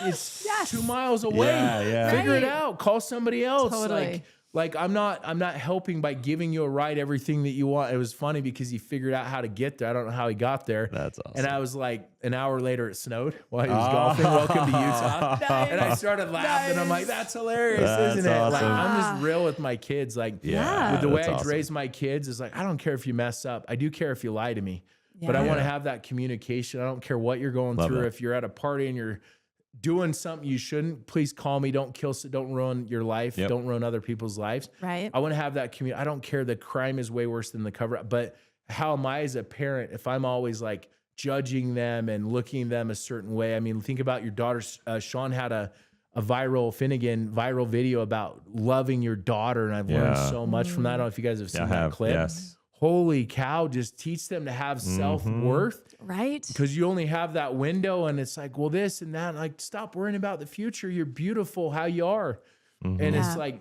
2 miles away. Yeah. Figure it out. Call somebody else. Totally. Like I'm not helping by giving you a ride, everything that you want. It was funny because he figured out how to get there. I don't know how he got there. That's awesome. And I was like, an hour later it snowed while he was golfing. Welcome to Utah. And I started laughing. I'm like, that's hilarious, isn't it? Awesome. Like I'm just real with my kids. Like with the way I raise my kids is like, I don't care if you mess up. I do care if you lie to me. But I want to have that communication. I don't care what you're going through. If you're at a party and you're doing something you shouldn't, please call me. Don't ruin your life. Don't ruin other people's lives. Right. I want to have that community. I don't care. The crime is way worse than the cover up. But how am I as a parent if I'm always like judging them and looking at them a certain way? I mean, think about your daughter. Sean had a viral video about loving your daughter. And I've learned so much from that. I don't know if you guys have seen that clip. Yes. Holy cow, just teach them to have self-worth. Right. Because you only have that window and it's like, well, this and that. Like, stop worrying about the future. You're beautiful how you are. And it's like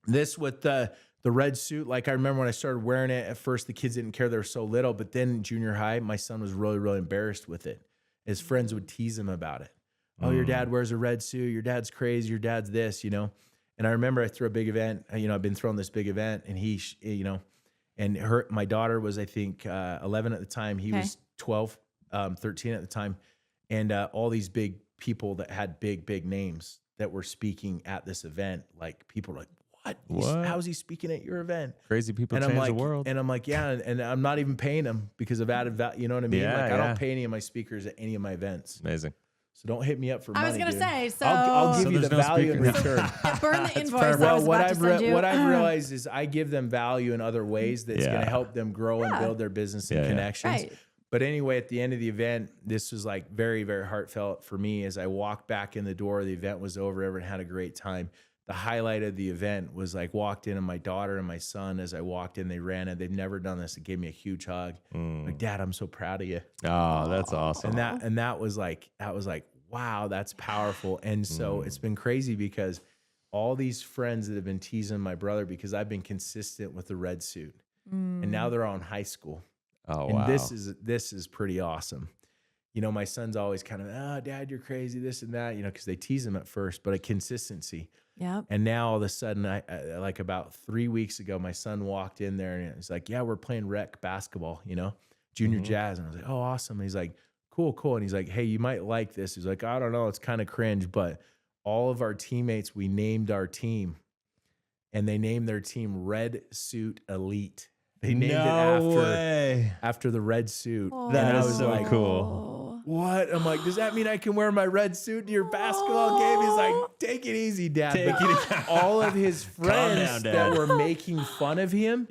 this with the red suit. Like, I remember when I started wearing it, at first the kids didn't care. They were so little. But then in junior high, my son was really, really embarrassed with it. His friends would tease him about it. Oh, your dad wears a red suit. Your dad's crazy. Your dad's this, you know. And I remember I threw a big event. You know, I've been throwing this big event. And he, you know, and my daughter was, I think, 11 at the time. He was 12, 13 at the time. And all these big people that had big names that were speaking at this event. Like, people were like, what? How's he speaking at your event? Crazy people and change I'm like, the world. And I'm like, yeah. And I'm not even paying them because of added value. You know what I mean? Yeah, like, I don't pay any of my speakers at any of my events. Amazing. So don't hit me up for money. I was going to say, so I'll give you the value in return. Burn the invoice. Well, what I've realized is I give them value in other ways that's going to help them grow and build their business and connections. Right. But anyway, at the end of the event, this was like very, very heartfelt for me. As I walked back in the door, the event was over. Everyone had a great time. The highlight of the event was like walked in, and my daughter and my son, as I walked in, they ran it. They've never done this. It gave me a huge hug. Like, Dad, I'm so proud of you. Oh, that's awesome. And that was like, wow, that's powerful. And so it's been crazy because all these friends that have been teasing my brother because I've been consistent with the red suit, and now they're all in high school. Oh, and wow. this is pretty awesome. you know, my son's always kind of, oh, Dad, you're crazy, this and that, you know, because they tease him at first, but a consistency. Yeah. And now all of a sudden, I like about 3 weeks ago, my son walked in there and he's like, yeah, we're playing rec basketball, you know, junior jazz. And I was like, oh, awesome. And he's like, cool. And he's like, hey, you might like this. He's like, I don't know, it's kind of cringe, but all of our teammates, we named our team, and they named their team Red Suit Elite. They named it after the red suit. Oh, That is so like, cool. What? I'm like, does that mean I can wear my red suit to your basketball game? He's like, take it easy, Dad. But all of his friends that were making fun of him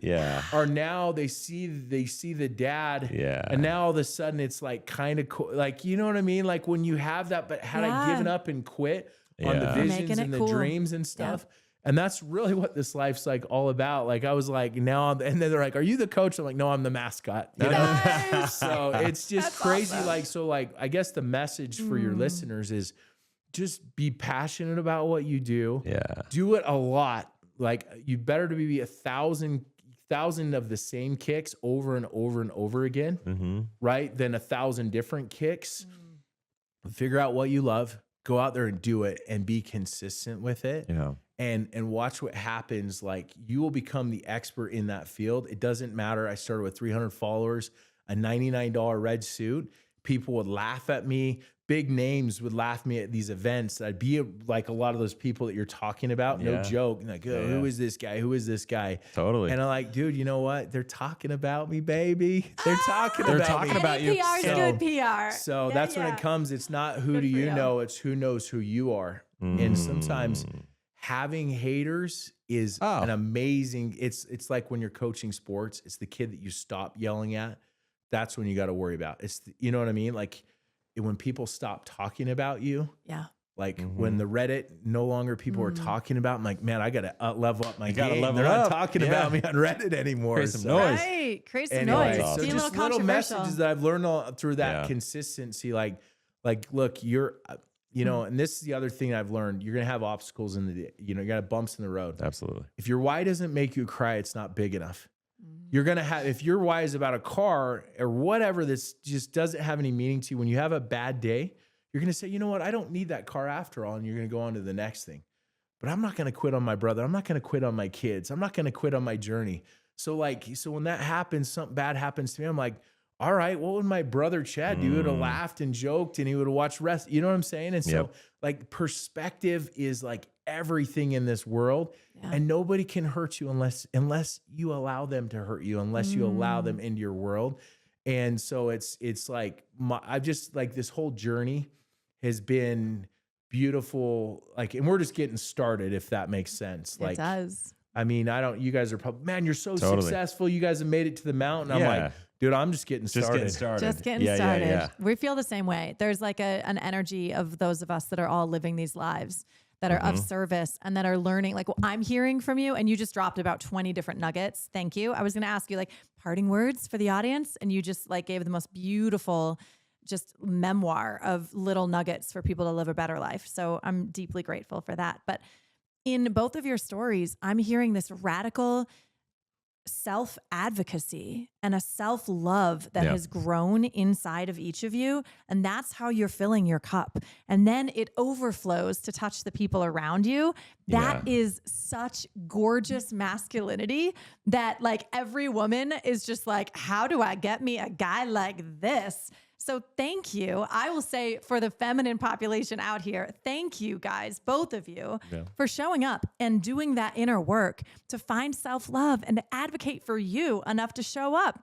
are now, they see the dad. Yeah. And now all of a sudden it's like kind of cool. Like, you know what I mean? Like when you have that, but had I given up and quit on the visions and the dreams and stuff. Yeah. And that's really what this life's like all about. Like I was like, and then they're like, are you the coach? I'm like, no, I'm the mascot. You know? So it's just that's crazy. Awesome. Like, I guess the message for your listeners is just be passionate about what you do. Yeah. Do it a lot. Like you better to be 1,000 of the same kicks over and over and over again, right? Than 1,000 different kicks. Figure out what you love, go out there and do it and be consistent with it. Yeah. And watch what happens. Like you will become the expert in that field. It doesn't matter. I started with 300 followers, a $99 red suit. People would laugh at me. Big names would laugh at me at these events. I'd be like a lot of those people that you're talking about. No joke. Like, who is this guy? Who is this guy? Totally. And I'm like, dude, you know what? They're talking about me, baby. They're talking about you. PR is good PR. So that's when it comes. It's not who good do you know. It's who knows who you are. And sometimes having haters is an amazing, it's like when you're coaching sports, it's the kid that you stop yelling at. That's when you got to worry about. You know what I mean? Like when people stop talking about you. Yeah. Like when the Reddit no longer people are talking about, I'm like, man, I got to level up my game. They're not talking about me on Reddit anymore. Create some noise. Right. Create some noise. So Be just little messages that I've learned through that consistency. Like, look, you're, you know, and this is the other thing I've learned. You're going to have obstacles you got to have bumps in the road. Absolutely. If your why doesn't make you cry, it's not big enough. You're going to have, if your why is about a car or whatever, this just doesn't have any meaning to you. When you have a bad day, you're going to say, you know what? I don't need that car after all. And you're going to go on to the next thing. But I'm not going to quit on my brother. I'm not going to quit on my kids. I'm not going to quit on my journey. So when that happens, something bad happens to me, I'm like, all right, what would my brother Chad do? He would have laughed and joked and he would have watched rest. You know what I'm saying? And so like perspective is like everything in this world, and nobody can hurt you unless you allow them to hurt you, unless you allow them into your world. And so it's like I've just like this whole journey has been beautiful. Like, and we're just getting started, if that makes sense. Like, it does. I mean, you guys are probably, man, you're so successful. You guys have made it to the mountain. I'm like, dude, I'm just getting started. Just getting started. Yeah. We feel the same way. There's like an energy of those of us that are all living these lives that are of service and that are learning. Like, well, I'm hearing from you, and you just dropped about 20 different nuggets. Thank you. I was going to ask you like parting words for the audience, and you just like gave the most beautiful just memoir of little nuggets for people to live a better life. So I'm deeply grateful for that. But in both of your stories, I'm hearing this radical self-advocacy and a self-love that has grown inside of each of you. And that's how you're filling your cup. And then it overflows to touch the people around you. That is such gorgeous masculinity that like every woman is just like, how do I get me a guy like this? So thank you. I will say for the feminine population out here, thank you guys, both of you, for showing up and doing that inner work to find self-love and to advocate for you enough to show up.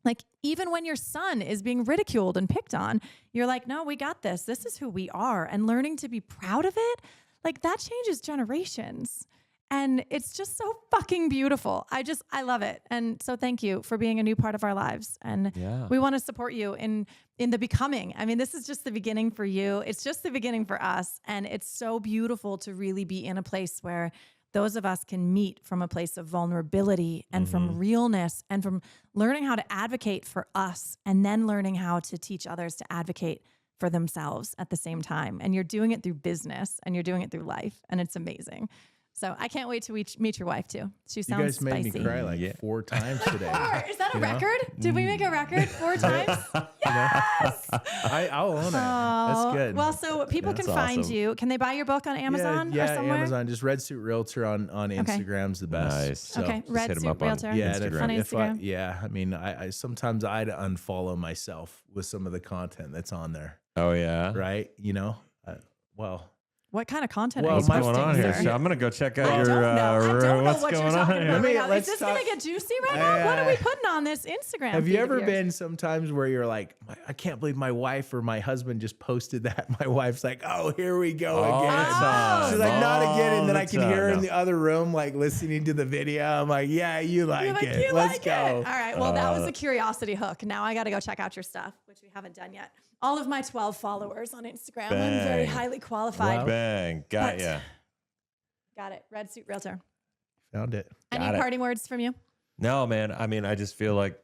Like even when your son is being ridiculed and picked on, you're like, no, we got this. This is who we are. And learning to be proud of it, like that changes generations. And it's just so fucking beautiful. I love it. And so thank you for being a new part of our lives. And we want to support you in the becoming. I mean, this is just the beginning for you. It's just the beginning for us. And it's so beautiful to really be in a place where those of us can meet from a place of vulnerability and from realness and from learning how to advocate for us and then learning how to teach others to advocate for themselves at the same time. And you're doing it through business and you're doing it through life. And it's amazing. So I can't wait to meet your wife too. She You sounds guys made spicy. me cry like 4 times today. Is that a record? Did we make a record 4 times? Yes. I'll own it. That's good. Well, so people can find awesome. you. Can they buy your book on Amazon or somewhere? Amazon. Just Red Suit Realtor on Instagram's the best. Nice. So Okay, just Red hit him Suit up on Realtor. Yeah, Instagram. On Instagram. I mean, I sometimes I'd unfollow myself with some of the content that's on there, Oh yeah. right? You know, well, What kind of content Well, are you my- What's going on posting, here? sir? So I'm gonna go check out I your. don't know. I don't know what's what you're going talking on about here? right now. Is this going to get juicy right now? What are we putting on this Instagram? have you feed of ever yours? been sometimes where you're like, I can't believe my wife or my husband just posted that. My wife's like, oh, here we go All again. the time. She's like, not again. And then All I the can hear her in time. the other room, like listening to the video. I'm like, yeah, you like You're like, it. you Let's like go. it. All right. Well, that was a curiosity hook. Now I got to go check out your stuff, which we haven't done yet. All of my 12 followers on Instagram. I'm very Bang. highly qualified. Bang, got But- ya. Got it. Red Suit Realtor. Found it. Any Got it. parting words from you? No, man. I mean, I just feel like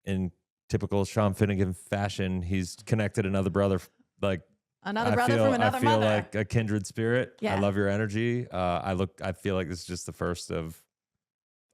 in typical Sean Finnegan fashion, he's connected another brother. Like Another brother from another I feel mother. like a kindred spirit. Yeah. I love your energy. I feel like this is just the first of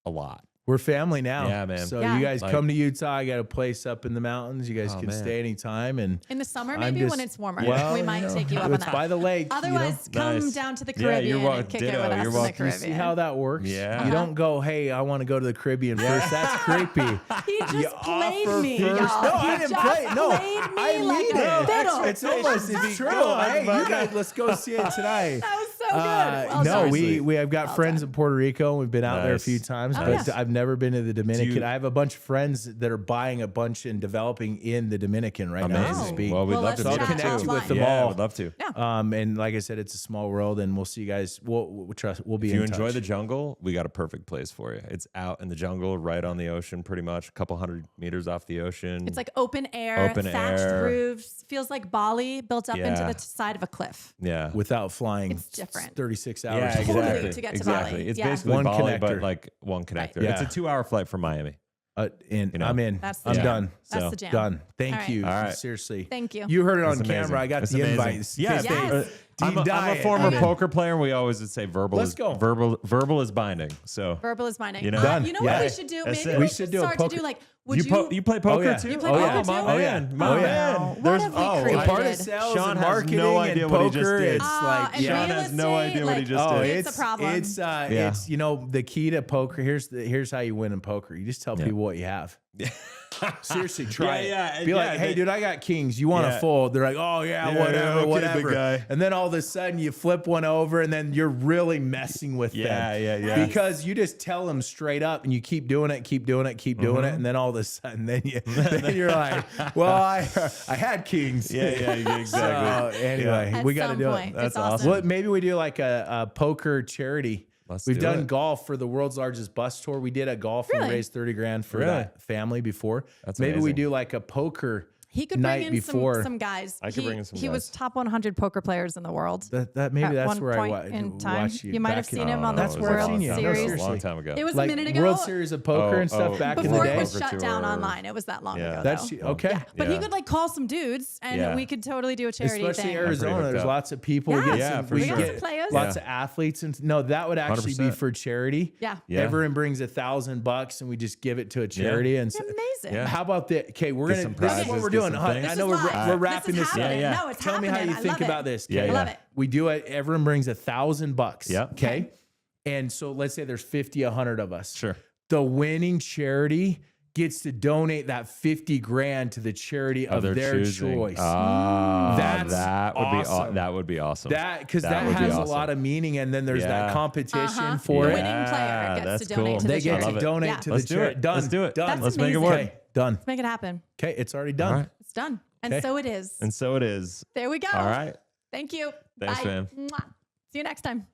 a lot. We're family now. Yeah, man. So Yeah. you guys Like- come to Utah. I got a place up in the mountains. You guys Oh, can man. stay anytime. And In the summer, I'm maybe just- when it's warmer, well, we might you know, take you up on it's that. by the lake. Otherwise, come Nice. down to the Yeah, Caribbean you're and kick it ditto. with us You're in the welcome. You Caribbean. see how that works? Yeah. You don't go, hey, I want to go to the Caribbean first. That's creepy. He just You played offer me, first. y'all. No, He I didn't just play. No, played me I like mean a it. fiddle. It's almost it's true. Hey, you guys, let's go see it tonight. That was so good. Well No, done. we have got friends in Puerto Rico. And we've been out there a Nice. few times, Oh, but yeah. I've never been to the Dominican. you- I have a bunch of friends that are buying a bunch and developing in the Dominican right now as we Amazing. speak. Well, we'd Well, love let's to I'll chat connect you with offline. them Yeah, all. would love to. And like I said, it's a small world, and we'll see you guys. We'll trust. We'll be If you in enjoy touch. the jungle, we got a perfect place for you. It's out in the jungle, right on the ocean, pretty much a couple 100 meters off the ocean. It's like open air, Open thatched air. roofs. Feels like Bali built up into Yeah. the side of a cliff. yeah, without flying. It's different. 36 hours. yeah, Totally exactly. to get to exactly. Bali. It's Yeah. basically One Bali, but connector. like one connector. Right. It's a Yeah. 2-hour flight from Miami. And You know. I'm in. That's the I'm jam. done. That's So, the jam. Done. Thank All right. you. All right. Seriously. Thank you. You heard it on It's amazing. camera. I got It's the amazing. invite. Yeah, Yes. I'm a diet. former Okay. poker player, and we always would say verbal. Let's is, go. Verbal is binding. So Verbal is binding. You know? Done. You know Yeah. what we should do? That's Maybe it. we We should should do a start to poker- do like, would you play poker yeah. too? You play Oh, poker yeah. too? my Oh, yeah. man, my Oh, yeah. man. What There's have we oh, created? Part of sales Sean and has marketing no and idea what he poker. just did. It's like and Sean real has no estate, idea what he like, just did. it's a problem. It's you know the key to poker. Here's how you win in poker. You just tell people what you have. Seriously, try it. Yeah, Be like, yeah, hey, they- dude, I got kings. You want to Yeah. fold? They're like, oh yeah, Yeah, whatever, okay, whatever. big guy. And then all of a sudden, you flip one over, and then you're really messing with Yeah, them. yeah. Because you just tell them straight up, and you keep doing it, keep doing it, keep doing it, and then all of a sudden, then you're like, well, I had kings. Yeah, exactly. So anyway, At we got to some do point. it. That's It's awesome. awesome. Well, maybe we do like a poker charity. Let's We've do done it. golf for the world's largest bus tour. We did a golf and Really? raised 30 grand for Really? that family before. That's maybe we amazing. do like a poker He could night bring in before. some guys. I could bring in some He was guys. top 100 poker players in the world. that maybe at that's one where point I in time. watch you. You might have back in- seen him on the That's it was where I've a seen long you. time No, ago. seriously. A long time ago. It was like a minute ago. World Series of Poker and stuff back in Before the it day. was Poker shut down tour. online. It was that long Yeah. ago. That's though. okay. Yeah, but he Yeah. could like call some dudes, and Yeah. we could totally do a charity Especially thing. Arizona, hooked there's up. lots of people. Yes. We get Yeah, some, for we sure. get Players. lots of athletes, and no, that would actually be 100%. for charity. Yeah. Yeah. Everyone brings $1,000 and we just give it to a charity. And Amazing. Yeah. how about that? Okay, we're Get gonna. some This is what prizes, we're get doing. some Huh? things. I This know is we're live. we're This wrapping is this up. happening. Yeah, yeah. No, it's Tell me how happening. you I think love about it. this. Yeah, okay? I love yeah. it. We do it. Everyone brings $1,000. Yep. Okay. And so let's say there's 50, 100 of us. Sure. The winning charity gets to donate that 50 grand to the charity of their choosing. choice. That's That's awesome. that would be awesome. Because that would be has awesome. a lot of meaning, and then there's that Yeah. competition for The it. winning player Yeah, gets that's to donate cool. to They the get charity. to donate Yeah. to Let's the do charity. it. Done. Let's do it. Done. That's Let's make it amazing. work. Okay. Done. Let's make it happen. Okay, it's already done. All right. It's done. And Okay. so it is. And so it is. There we go. All right. Thank you. Thanks, Bye. fam. Mwah. See you next time.